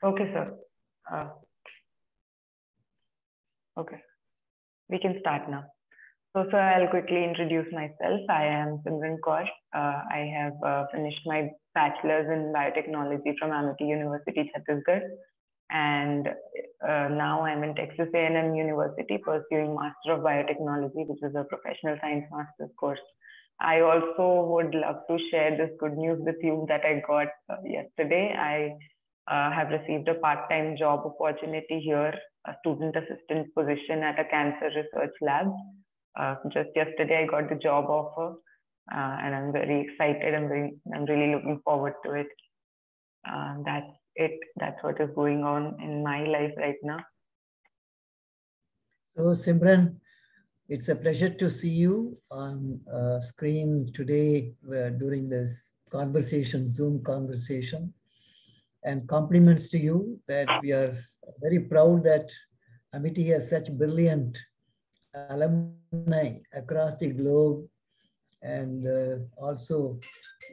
Okay, sir. Okay, we can start now. So, sir, I'll quickly introduce myself. I am Simran Kaur. I have finished my bachelor's in biotechnology from A&M University, Chhattisgarh. And now I'm in Texas A&M University pursuing Master of Biotechnology, which is a professional science master's course. I also would love to share this good news with you that I got yesterday. I have received a part-time job opportunity here, a student assistant position at a cancer research lab. Just yesterday, I got the job offer, and I'm very excited. I'm really looking forward to it. That's it. That's what is going on in my life right now. So, Simran, it's a pleasure to see you on screen today during this conversation, Zoom conversation. And compliments to you that we are very proud that Amity has such brilliant alumni across the globe, and also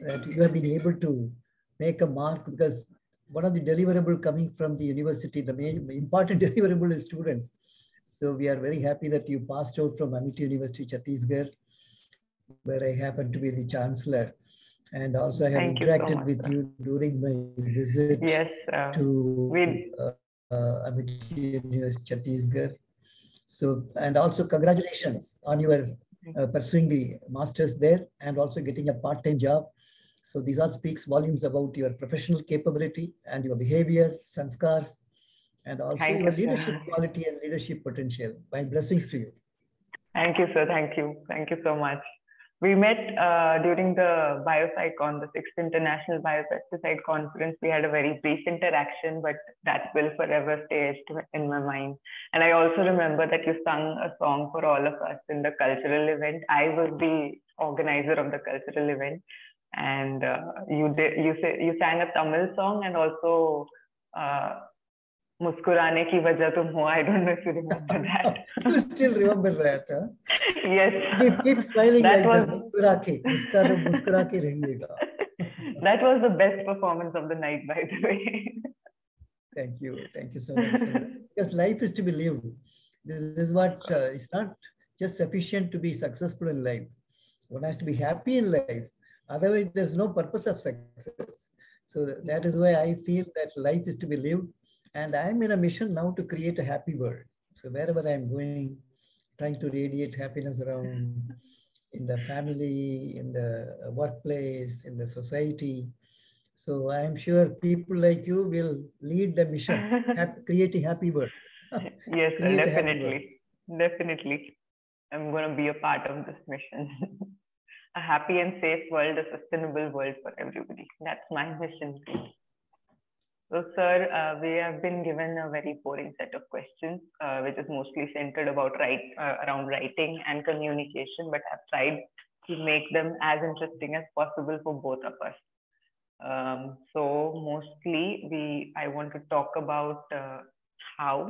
that you have been able to make a mark, because one of the deliverable coming from the university, the main important deliverable is students. So we are very happy that you passed out from Amity University, Chhattisgarh, where I happen to be the chancellor. And also I have interacted with you during my visit to Amity University, Chhattisgarh. So, and also congratulations on your pursuing the master's there and also getting a part-time job. So these all speaks volumes about your professional capability and your behavior, sanskars, and also your leadership quality and leadership potential. My blessings to you. Thank you, sir. Thank you. Thank you so much. We met during the BioPsychon, the 6th International Biopesticide Conference. We had a very brief interaction, but that will forever stay etched in my mind. And I also remember that you sung a song for all of us in the cultural event. I was the organizer of the cultural event, and you sang a Tamil song and also Muskurane ki wajah tum ho. I don't know if you remember that. You still remember that, huh? Yes. Keep smiling that like that. Muskura ke rahiyega. That was the best performance of the night, by the way. Thank you so much, sir. Because life is to be lived. This is what it's not just sufficient to be successful in life. One has to be happy in life. Otherwise, there's no purpose of success. So that is why I feel that life is to be lived. And I'm in a mission now to create a happy world. So wherever I'm going, trying to radiate happiness around in the family, in the workplace, in the society. So I'm sure people like you will lead the mission, create a happy world. Yes, definitely. Definitely. I'm going to be a part of this mission. A happy and safe world, a sustainable world for everybody. That's my mission. So, sir, we have been given a very boring set of questions, which is mostly centered about around writing and communication, but I've tried to make them as interesting as possible for both of us. So, mostly, I want to talk about how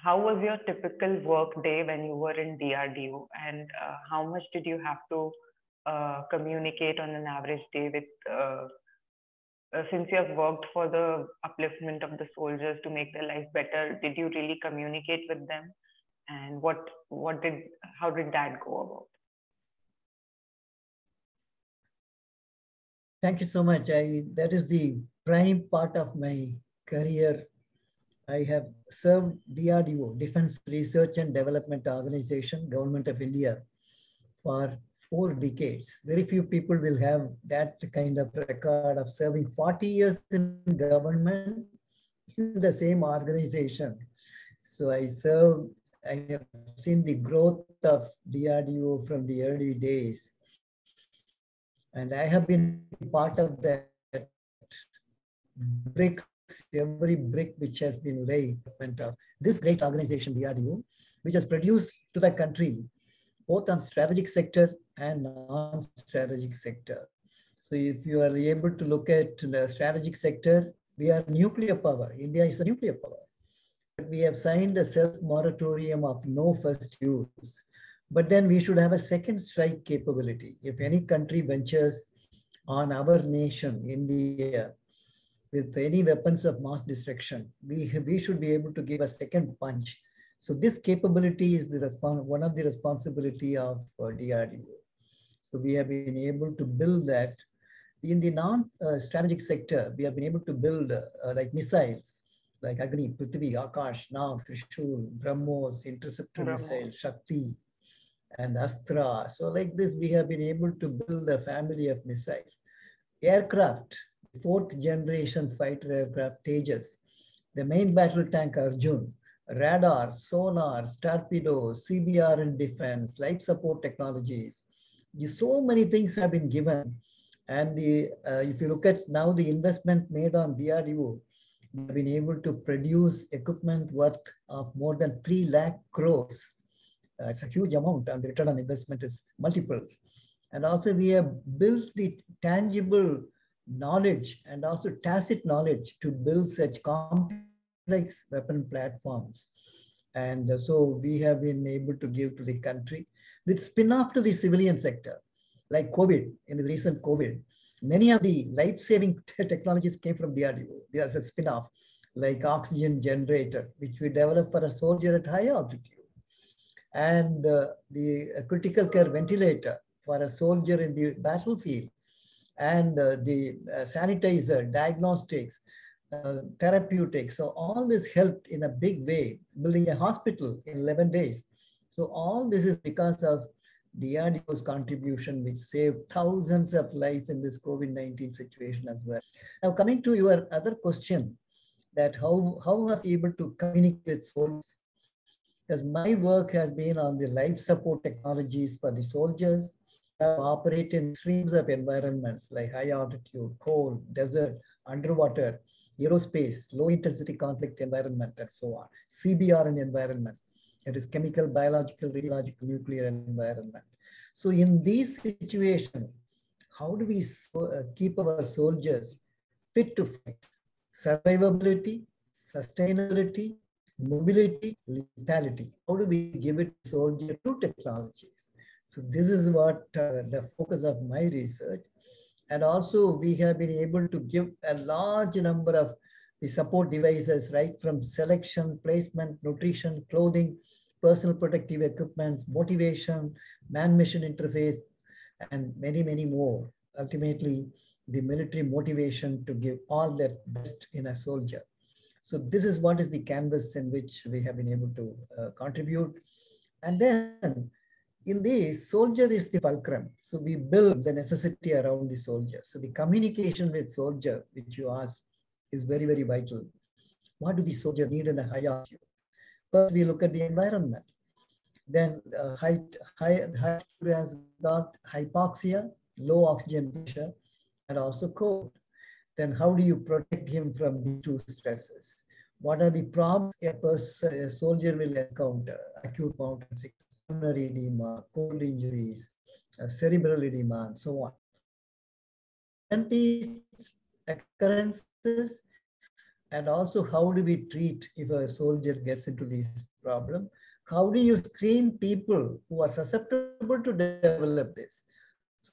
was your typical work day when you were in DRDO, and how much did you have to communicate on an average day with since you have worked for the upliftment of the soldiers to make their life better, did you really communicate with them? And how did that go about? Thank you so much. That is the prime part of my career. I have served DRDO, Defense Research and Development Organization, Government of India, for 4 decades. Very few people will have that kind of record of serving 40 years in government in the same organization. So I have seen the growth of DRDO from the early days. And I have been part of that bricks, every brick which has been laid of this great organization, DRDO, which has produced to the country both on strategic sector and non-strategic sector. So if you are able to look at the strategic sector, we are nuclear power. India is a nuclear power. But we have signed a self-moratorium of no first use. But then we should have a second strike capability. If any country ventures on our nation, India, with any weapons of mass destruction. We should be able to give a second punch. So this capability is one of the responsibility of DRDO. So we have been able to build that. In the non-strategic sector, we have been able to build like missiles, like Agni, Prithvi, Akash, Nag, Trishul, BrahMos, interceptor missile, Shakti, and Astra. So like this, we have been able to build a family of missiles. Aircraft, fourth generation fighter aircraft, Tejas, the main battle tank Arjun, radars, sonars, torpedoes, CBR in defense, life support technologies. So many things have been given. And if you look at now the investment made on DRDO, we have been able to produce equipment worth of more than 3 lakh crores. It's a huge amount, and the return on investment is multiples. And also we have built the tangible knowledge and also tacit knowledge to build such complex weapon platforms. And so we have been able to give to the country with spin-off to the civilian sector, like COVID, in the recent COVID. Many of the life-saving technologies came from DRDO. There's a spin-off, like oxygen generator, which we developed for a soldier at high altitude. And the critical care ventilator for a soldier in the battlefield. And the sanitizer, diagnostics, therapeutics. So all this helped in a big way, building a hospital in 11 days. So all this is because of DRDO's contribution, which saved thousands of lives in this COVID-19 situation as well. Now, coming to your other question, that how was he able to communicate with soldiers? Because my work has been on the life support technologies for the soldiers who operate in streams of environments like high altitude, cold, desert, underwater, aerospace, low intensity conflict environment, and so on. CBR and environment. It is chemical, biological, radiological, nuclear environment. So in these situations, how do we keep our soldiers fit to fight? Survivability, sustainability, mobility, lethality. How do we give it to soldier through technologies? So this is what the focus of my research. And also we have been able to give a large number of the support devices, right from selection, placement, nutrition, clothing, personal protective equipment, motivation, man-machine interface, and many, many more. Ultimately, the military motivation to give all their best in a soldier. So this is what is the canvas in which we have been able to contribute. And then in this, soldier is the fulcrum. So we build the necessity around the soldier. So the communication with soldier, which you asked, is very, very vital. What do the soldier need in a high altitude? First, we look at the environment. Then high altitude has got hypoxia, low oxygen pressure, and also cold. Then how do you protect him from these two stresses? What are the problems a soldier will encounter? Acute mountain sickness, pulmonary edema, cold injuries, cerebral edema, and so on. And these occurrences, and also how do we treat if a soldier gets into these problems? How do you screen people who are susceptible to develop this?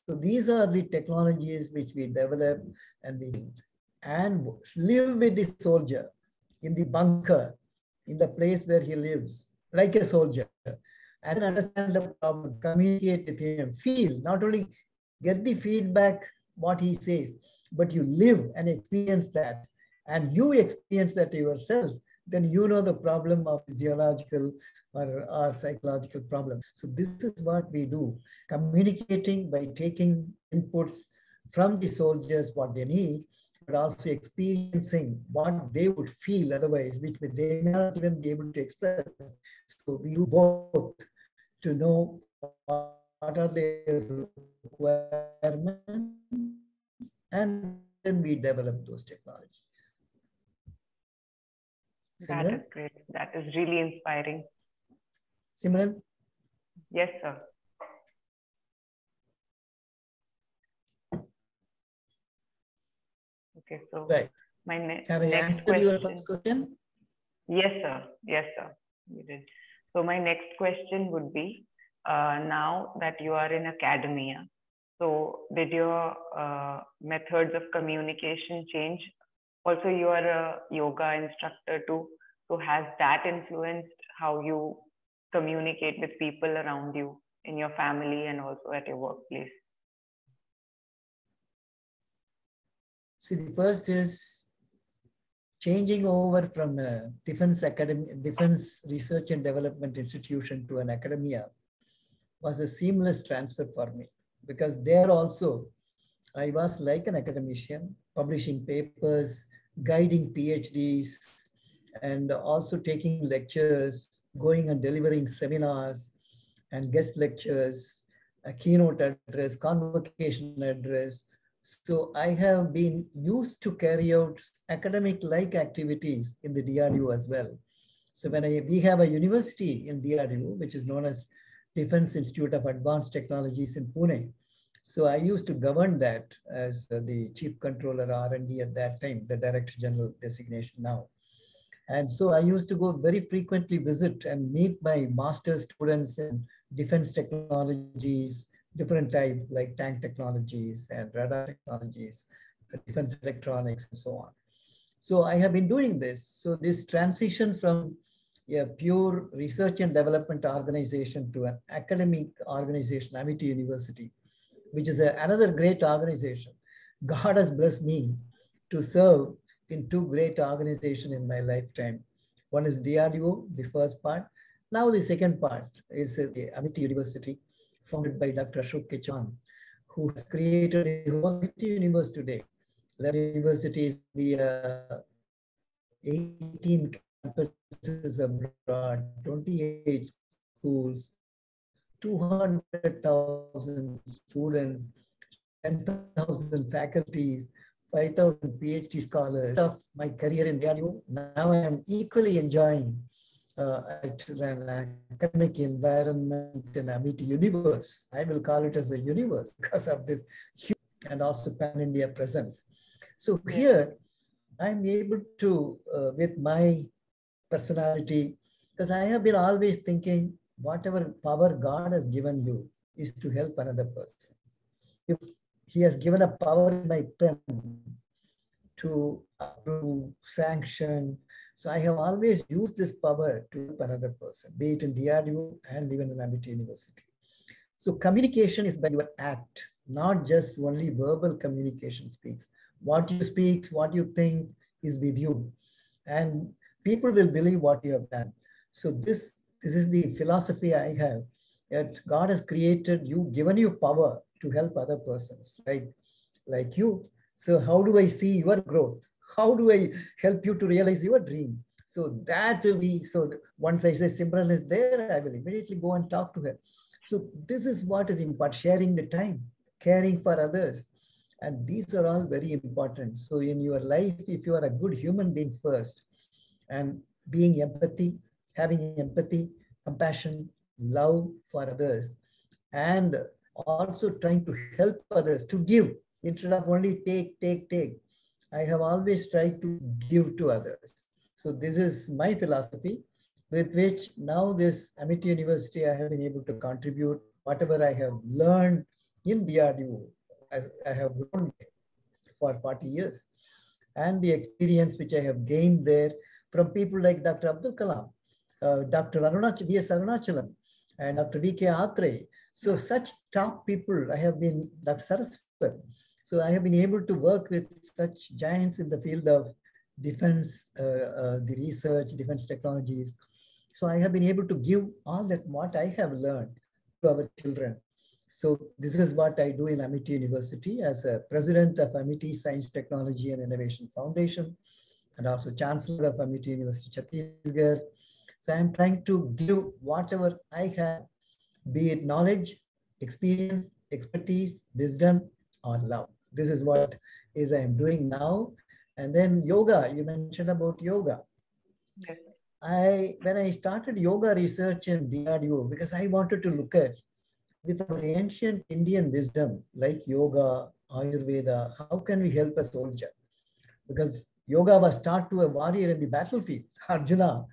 So these are the technologies which we develop and live with the soldier in the bunker, in the place where he lives, like a soldier, and understand the problem, communicate with him, feel, not only get the feedback, what he says, but you live and experience that, and you experience that yourself, then you know the problem of physiological or psychological problem. So this is what we do, communicating by taking inputs from the soldiers, what they need, but also experiencing what they would feel otherwise, which they may not even be able to express. So we do both to know what are their requirements, and then we develop those technologies. That is great. That is really inspiring. Simran? Yes, sir. Okay, so right. My next question. Your first question? Yes, sir. Yes, sir. You did. So my next question would be, now that you are in academia, so did your methods of communication change Also, you are a yoga instructor too. So has that influenced how you communicate with people around you in your family and also at your workplace? See, the first is changing over from a defense research and development institution to an academia was a seamless transfer for me, because there also I was like an academician, publishing papers, guiding PhDs, and also taking lectures, going and delivering seminars and guest lectures, a keynote address, convocation address. So I have been used to carry out academic-like activities in the DRDO as well. So we have a university in DRDO, which is known as Defense Institute of Advanced Technologies in Pune. So I used to govern that as the Chief Controller R&D at that time, the Director General designation now. And so I used to go very frequently visit and meet my master's students in defense technologies, different types like tank technologies and radar technologies, defense electronics, and so on. So I have been doing this. So this transition from a pure research and development organization to an academic organization, Amity University, which is another great organization. God has blessed me to serve in two great organizations in my lifetime. One is DRDO, the first part. Now the second part is the Amity University, founded by Dr. Ashok Kechan, who has created the whole Amity University today. The university is the 18 campuses abroad, 28 schools, 200,000 students, 10,000 faculties, 5,000 PhD scholars. Of my career in DRDO, now I am equally enjoying an academic environment in Amity universe. I will call it as a universe because of this huge and also pan-India presence. So here, I'm able to, with my personality, because I have been always thinking, whatever power God has given you is to help another person. If He has given a power in my pen to approve, sanction, so I have always used this power to help another person, be it in DRDO and even in Amity University. So communication is by your act, not just only verbal communication speaks. What you speak, what you think is with you. And people will believe what you have done. So this is the philosophy I have, that God has created you, given you power to help other persons, right? Like you. So how do I see your growth? How do I help you to realize your dream? So that will be, so once I say Simran is there, I will immediately go and talk to her. So this is what is important, sharing the time, caring for others. And these are all very important. So in your life, if you are a good human being first, and being having empathy, compassion, love for others, and also trying to help others, to give instead of only take. I have always tried to give to others. So this is my philosophy, with which now this Amity University, I have been able to contribute whatever I have learned in DRDO. I have grown for 40 years. And the experience which I have gained there from people like Dr. Abdul Kalam, Dr. V.S. Arunachalam, and Dr. V.K. Atre. So such top people, I have been, Dr. Saraswat. So I have been able to work with such giants in the field of defense, the research, defense technologies. So I have been able to give all that what I have learned to our children. So this is what I do in Amity University as a president of Amity Science, Technology and Innovation Foundation, and also chancellor of Amity University, Chhattisgarh. So I'm trying to give whatever I have, be it knowledge, experience, expertise, wisdom, or love. This is what is I am doing now. And then yoga, you mentioned about yoga. Yes. When I started yoga research in DRDO, because I wanted to look at, with our ancient Indian wisdom, like yoga, Ayurveda, how can we help a soldier? Because yoga was taught to a warrior in the battlefield, Arjuna,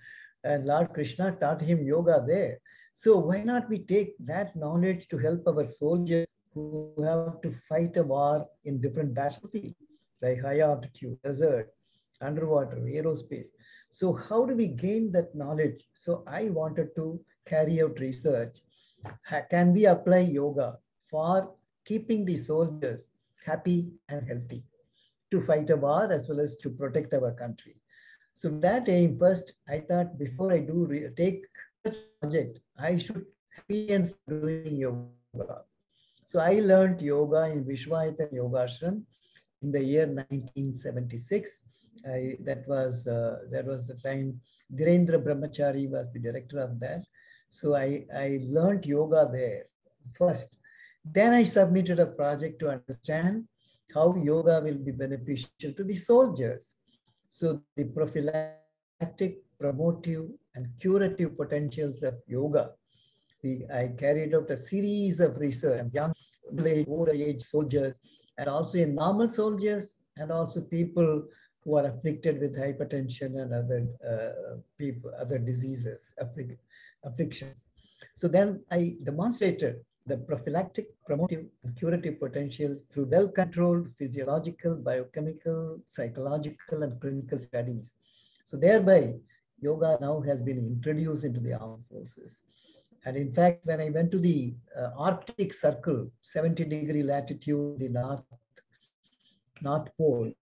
and Lord Krishna taught him yoga there. So why not we take that knowledge to help our soldiers who have to fight a war in different battlefields, like high altitude, desert, underwater, aerospace. So how do we gain that knowledge? So I wanted to carry out research. Can we apply yoga for keeping the soldiers happy and healthy to fight a war as well as to protect our country? So that aim, first, I thought before I do take such project, I should experience doing yoga. So I learned yoga in Vishwayatan Yoga Ashram in the year 1976. That was the time Dhirendra Brahmachari was the director of that. So I learned yoga there first. Then I submitted a project to understand how yoga will be beneficial to the soldiers. So the prophylactic, promotive, and curative potentials of yoga. I carried out a series of research on young, middle-aged, older-age soldiers, and also in normal soldiers, and also people who are afflicted with hypertension and other diseases, afflictions. So then I demonstrated the prophylactic, promotive, and curative potentials through well-controlled physiological, biochemical, psychological, and clinical studies. So thereby, yoga now has been introduced into the armed forces. And in fact, when I went to the Arctic Circle, 70-degree latitude in the North Pole,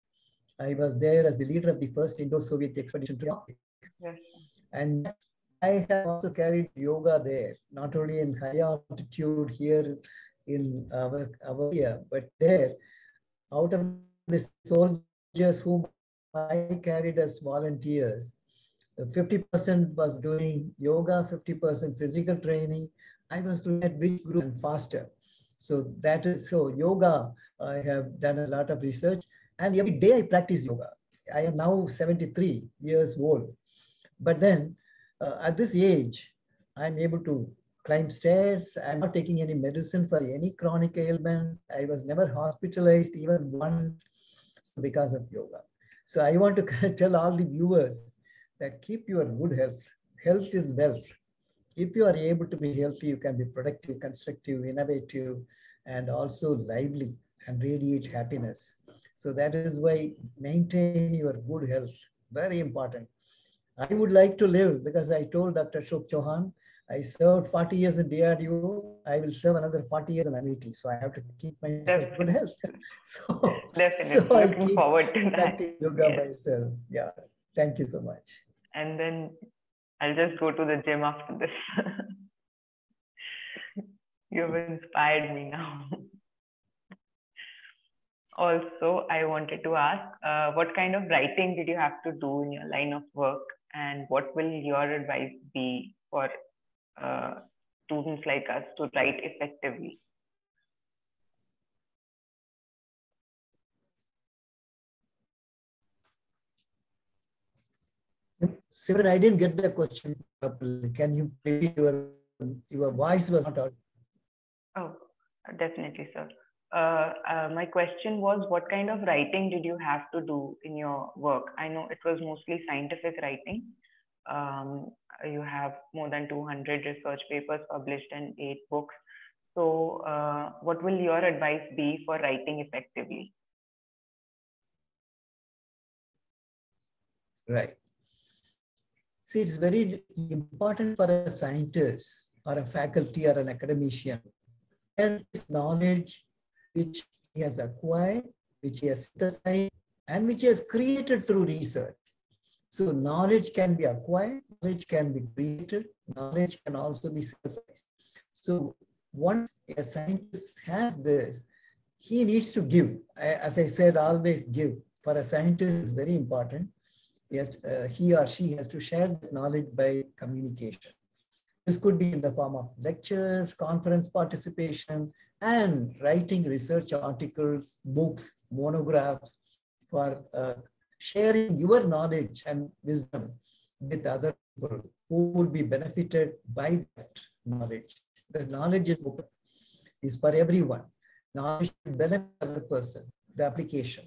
I was there as the leader of the first Indo-Soviet expedition to the Arctic. Yes. And I have also carried yoga there, not only in high altitude here in our area, but there, out of the soldiers whom I carried as volunteers, 50% was doing yoga, 50% physical training. I was looking at which group and faster. So yoga, I have done a lot of research, and every day I practice yoga. I am now 73 years old. But then at this age, I'm able to climb stairs. I'm not taking any medicine for any chronic ailments. I was never hospitalized even once because of yoga. So I want to tell all the viewers that keep your good health. Health is wealth. If you are able to be healthy, you can be productive, constructive, innovative, and also lively and radiate happiness. So that is why maintain your good health. Very important. I would like to live because I told Dr. Ashok Chauhan, I served 40 years in DRDO. I will serve another 40 years in MIT. So I have to keep myself good health. Definitely. So I Looking keep forward to that. practicing yoga Yes. myself. Yeah. Thank you so much. And then I'll just go to the gym after this. You've inspired me now. Also, I wanted to ask, what kind of writing did you have to do in your line of work, and what will your advice be for students like us to write effectively? Simran, I didn't get the question properly. Can you repeat your voice was not audible? Oh, definitely, sir. My question was, what kind of writing did you have to do in your work? I know it was mostly scientific writing. You have more than 200 research papers published and 8 books. So what will your advice be for writing effectively? Right. See, it's very important for a scientist or a faculty or an academician. And this knowledge which he has acquired, which he has synthesized, and which he has created through research. So knowledge can be acquired, knowledge can be created, knowledge can also be synthesized. So once a scientist has this, he needs to give. As I said, always give. For a scientist, is very important. He or she has to share that knowledge by communication. This could be in the form of lectures, conference participation, and writing research articles, books, monographs for sharing your knowledge and wisdom with other people who would be benefited by that knowledge. Because knowledge is for everyone. Knowledge should benefit the other person, the application.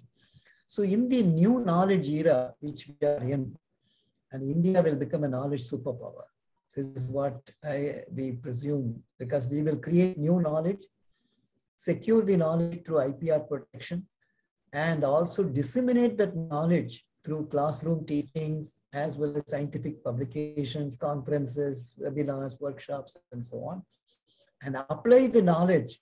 So in the new knowledge era, which we are in, and India will become a knowledge superpower. This is what we presume, because we will create new knowledge, secure the knowledge through IPR protection, and also disseminate that knowledge through classroom teachings, as well as scientific publications, conferences, webinars, workshops, and so on, and apply the knowledge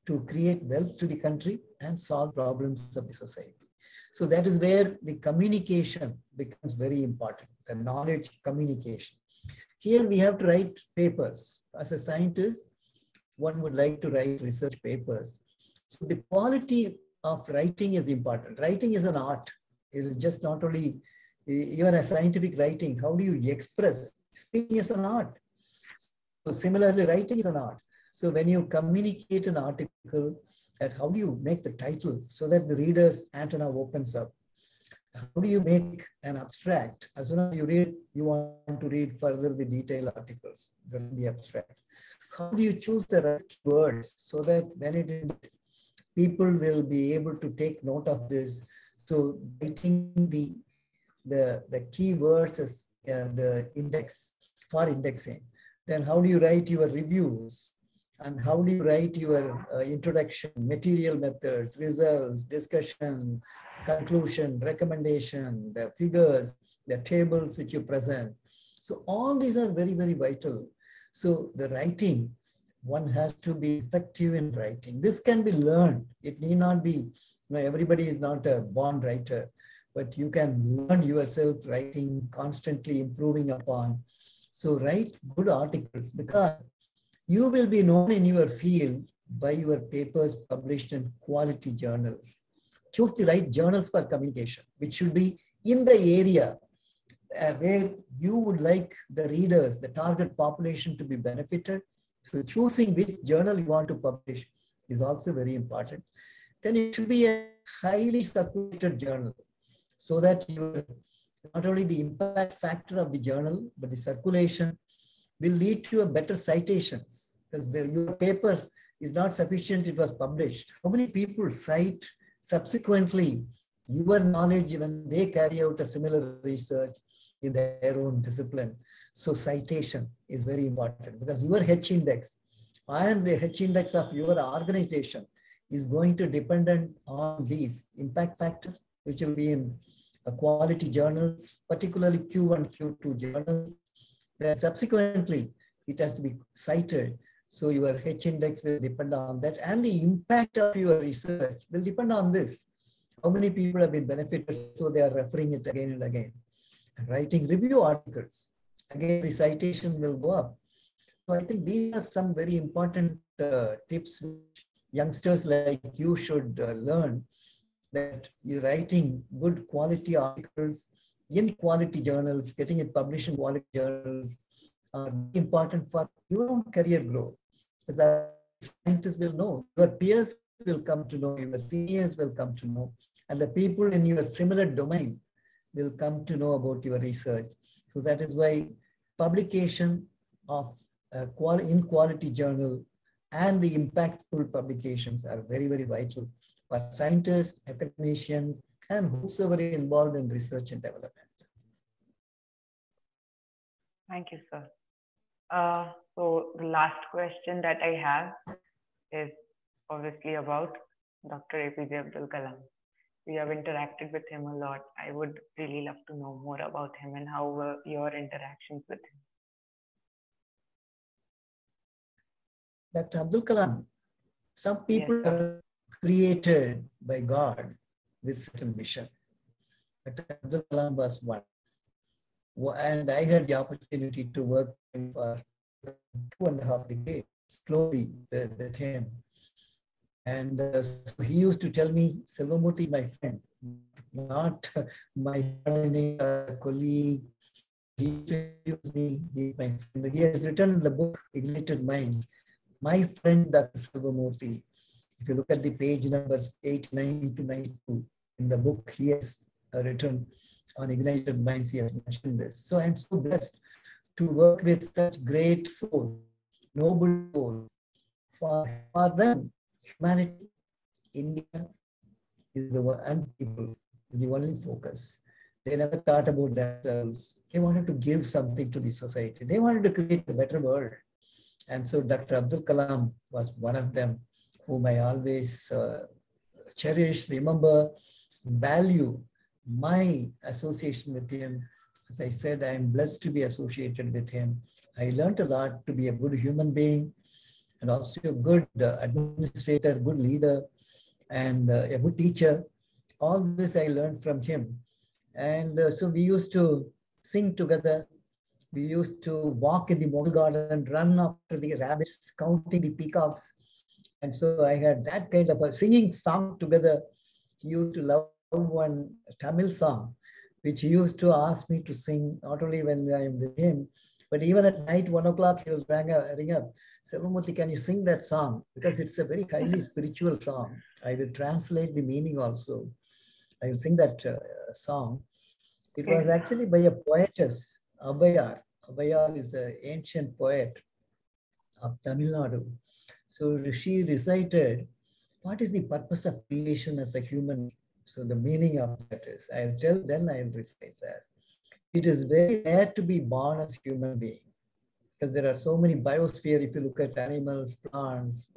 to create wealth to the country and solve problems of the society. So that is where the communication becomes very important, the knowledge communication. Here we have to write papers. As a scientist, one would like to write research papers. So the quality of writing is important. Writing is an art. It is just not only, even a scientific writing, how do you express? Speaking is an art. So similarly, writing is an art. So when you communicate an article, that how do you make the title so that the reader's antenna opens up? How do you make an abstract? As soon as you read, you want to read further the detailed articles, the abstract. How do you choose the right words so that when it is, people will be able to take note of this? So writing the keywords as the index for indexing. Then how do you write your reviews? And how do you write your introduction, material methods, results, discussion, conclusion, recommendation, the figures, the tables which you present. So all these are very, very vital. So the writing, one has to be effective in writing. This can be learned. It need not be, everybody is not a born writer, but you can learn yourself writing, constantly improving upon. So write good articles, because you will be known in your field by your papers published in quality journals. Choose the right journals for communication, which should be in the area where you would like the readers, the target population to be benefited. So choosing which journal you want to publish is also very important. Then it should be a highly circulated journal, so that you not only the impact factor of the journal, but the circulation will lead to a better citations, because your paper is not sufficient, it was published. How many people cite subsequently your knowledge when they carry out a similar research in their own discipline? So citation is very important, because your H index and the H index of your organization is going to dependent on these impact factor, which will be in quality journals, particularly Q1, Q2 journals. Then subsequently, it has to be cited. So your H index will depend on that, and the impact of your research will depend on this. How many people have been benefited, so they are referring it again and again. And writing review articles, again, the citation will go up. So I think these are some very important tips which youngsters like you should learn, that you're writing good quality articles in quality journals, getting it published in quality journals are important for your own career growth. Because scientists will know, your peers will come to know, your seniors will come to know, and the people in your similar domain will come to know about your research. So that is why publication of in quality journal and the impactful publications are very, very vital for scientists, academicians, and whosoever is involved in research and development. Thank you, sir. So the last question that I have is obviously about Dr. APJ Abdul Kalam. We have interacted with him a lot. I would really love to know more about him and how were your interactions with him. Dr. Abdul Kalam, some people are created by God with certain mission. Dr. Abdul Kalam was one. And I had the opportunity to work for 2.5 decades closely with him. And so he used to tell me, Selvamurthy, my friend, not my colleague. He introduced me, he's my friend. He has written in the book, Ignited Minds, my friend Dr. Selvamurthy. If you look at the page numbers 89 to 92 in the book, he has written on Ignited Minds, he has mentioned this. So I'm so blessed to work with such great soul, noble soul. For them, humanity, India is the one, and people is the only focus. They never thought about themselves. They wanted to give something to the society. They wanted to create a better world. And so Dr. Abdul Kalam was one of them, whom I always cherish, remember, value, my association with him, as I said, I am blessed to be associated with him. I learned a lot to be a good human being and also a good administrator, good leader, and a good teacher. All this I learned from him. And so we used to sing together. We used to walk in the Mughal garden, run after the rabbits, counting the peacocks. And so I had that kind of a singing song together. He used to love one Tamil song, which he used to ask me to sing, not only when I am with him, but even at night, 1 o'clock, he will ring up. Selvamurthy, can you sing that song? Because it's a very highly spiritual song. I will translate the meaning also. I will sing that song. It was Okay. actually by a poetess, Abhayar. Abhayar is an ancient poet of Tamil Nadu. So she recited, what is the purpose of creation as a human? So the meaning of that is, I'll tell, then I'll recite that. It is very rare to be born as human being because there are so many biosphere. If you look at animals, plants,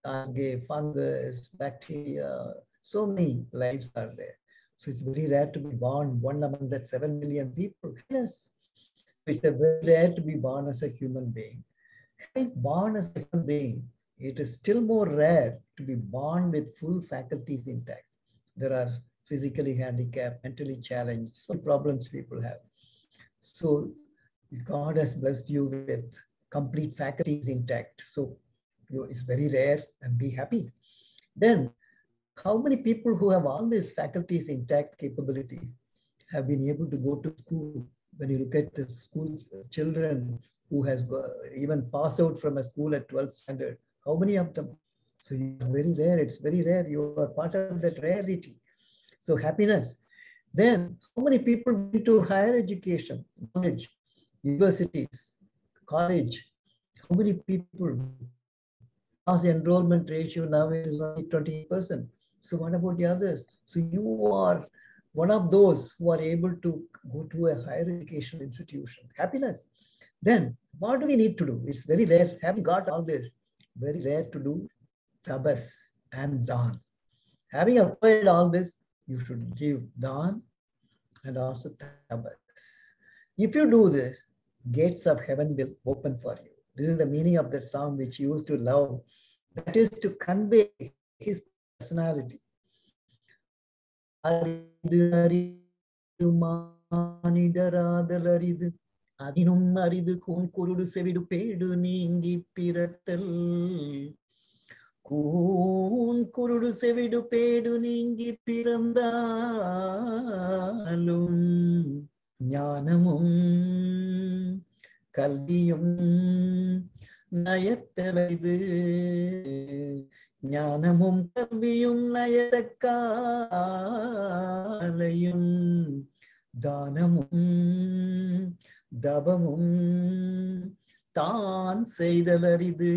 algae, fungus, bacteria, so many lives are there. So it's very rare to be born one among that 7 million people. Yes. So it's a very rare to be born as a human being. Having born as a human being, it is still more rare to be born with full faculties intact. There are physically handicapped, mentally challenged, so many problems people have. So God has blessed you with complete faculties intact. So it's very rare and be happy. Then how many people who have all these faculties intact capabilities have been able to go to school? When you look at the school children who has even passed out from a school at 12th standard, how many of them? So you are very rare. It's very rare. You are part of that rarity. So happiness. Then how many people went to higher education, knowledge, universities, college? How many people? Mass enrollment ratio now is only 28%. So what about the others? So you are one of those who are able to go to a higher education institution. Happiness. Then what do we need to do? It's very rare. Having got all this, very rare to do tabas and dan. Having acquired all this, you should give dan and also tabas. If you do this, gates of heaven will open for you. This is the meaning of that song which you used to love. That is to convey his personality. அரிது அரிது மானிடராதல் அரிது அதினும் அரிது கூன் குருடு செவிடு pad நீங்கி பிறத்தல் கூன் குருடு செவிடு pad நீங்கி பிறந்தாலும் ஞானமும் கல்வியும் நயத்தலைது ஞானமும் கல்வியும் நயத்தக்காலையும் தானமும் தவமும் தான் செய்தலரிது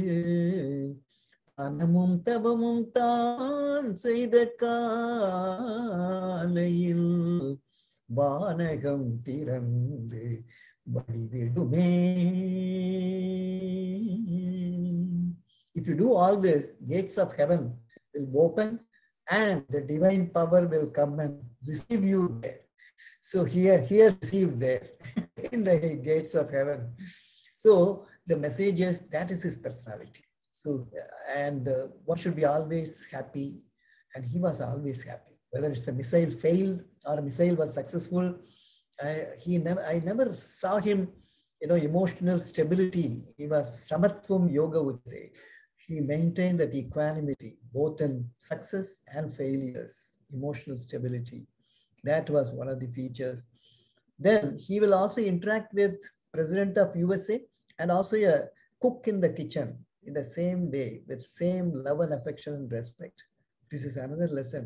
தானமும் தவமும் தான் செய்த காலையில் வானகம் திறந்து வழிவிடுமே. If you do all this, gates of heaven will open and the divine power will come and receive you there. So he has received there in the gates of heaven. So the message is that is his personality. So and one should be always happy, and he was always happy. Whether it's a missile failed or a missile was successful, I never saw him, emotional stability. He was samatvam yoga utte. He maintained that equanimity, both in success and failures, emotional stability. That was one of the features. Then he will also interact with President of USA and also a cook in the kitchen in the same way, with same love and affection and respect. This is another lesson.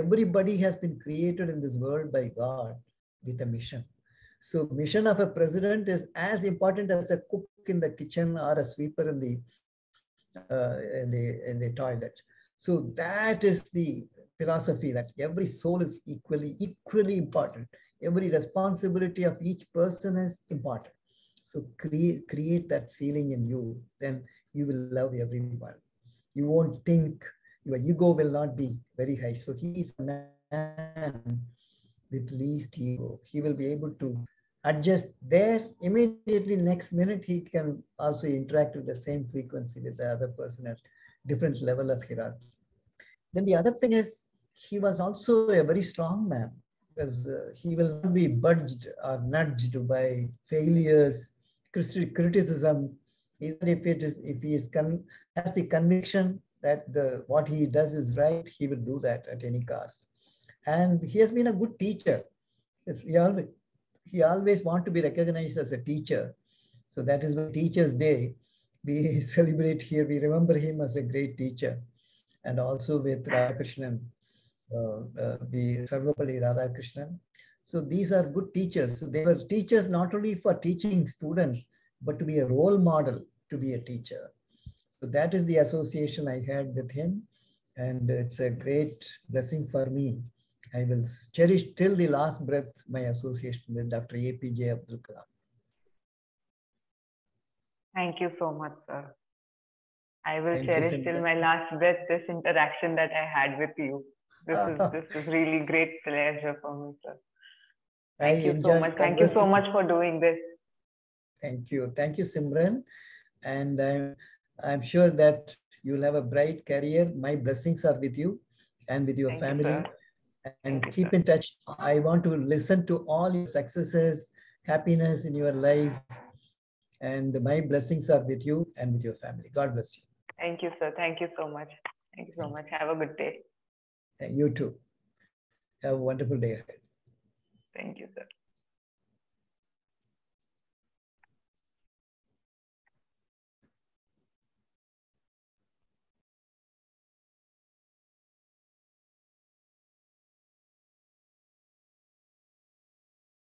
Everybody has been created in this world by God with a mission. So mission of a president is as important as a cook in the kitchen or a sweeper in the toilet. So that is the philosophy, that every soul is equally important. Every responsibility of each person is important. So create that feeling in you, then you will love everyone. You won't think, your ego will not be very high. So he is a man with least ego. He will be able to adjust there. Immediately next minute, he can also interact with the same frequency with the other person at different level of hierarchy. Then the other thing is, he was also a very strong man, because he will not be budged or nudged by failures, criticism. Even if it is, if he is has the conviction that what he does is right, he will do that at any cost. And he has been a good teacher. He always want to be recognized as a teacher. So that is why Teachers' Day we celebrate here. We remember him as a great teacher. And also with Radhakrishnan, the Sarvapalli Radhakrishnan. So these are good teachers. So they were teachers not only for teaching students, but to be a role model to be a teacher. So that is the association I had with him. And it's a great blessing for me. I will cherish till the last breath my association with Dr. APJ Abdul Kalam. Thank you so much, sir. I will cherish till my last breath this interaction that I had with you. This is really great pleasure for me, sir. Thank you so much. Thank you so much for doing this. Thank you. Thank you, Simran. And I'm sure that you'll have a bright career. My blessings are with you and with your family. And keep in touch. I want to listen to all your successes, happiness in your life. And my blessings are with you and with your family. God bless you. Thank you, sir. Thank you so much. Thank you so much. Have a good day. And you too. Have a wonderful day ahead. Thank you, sir.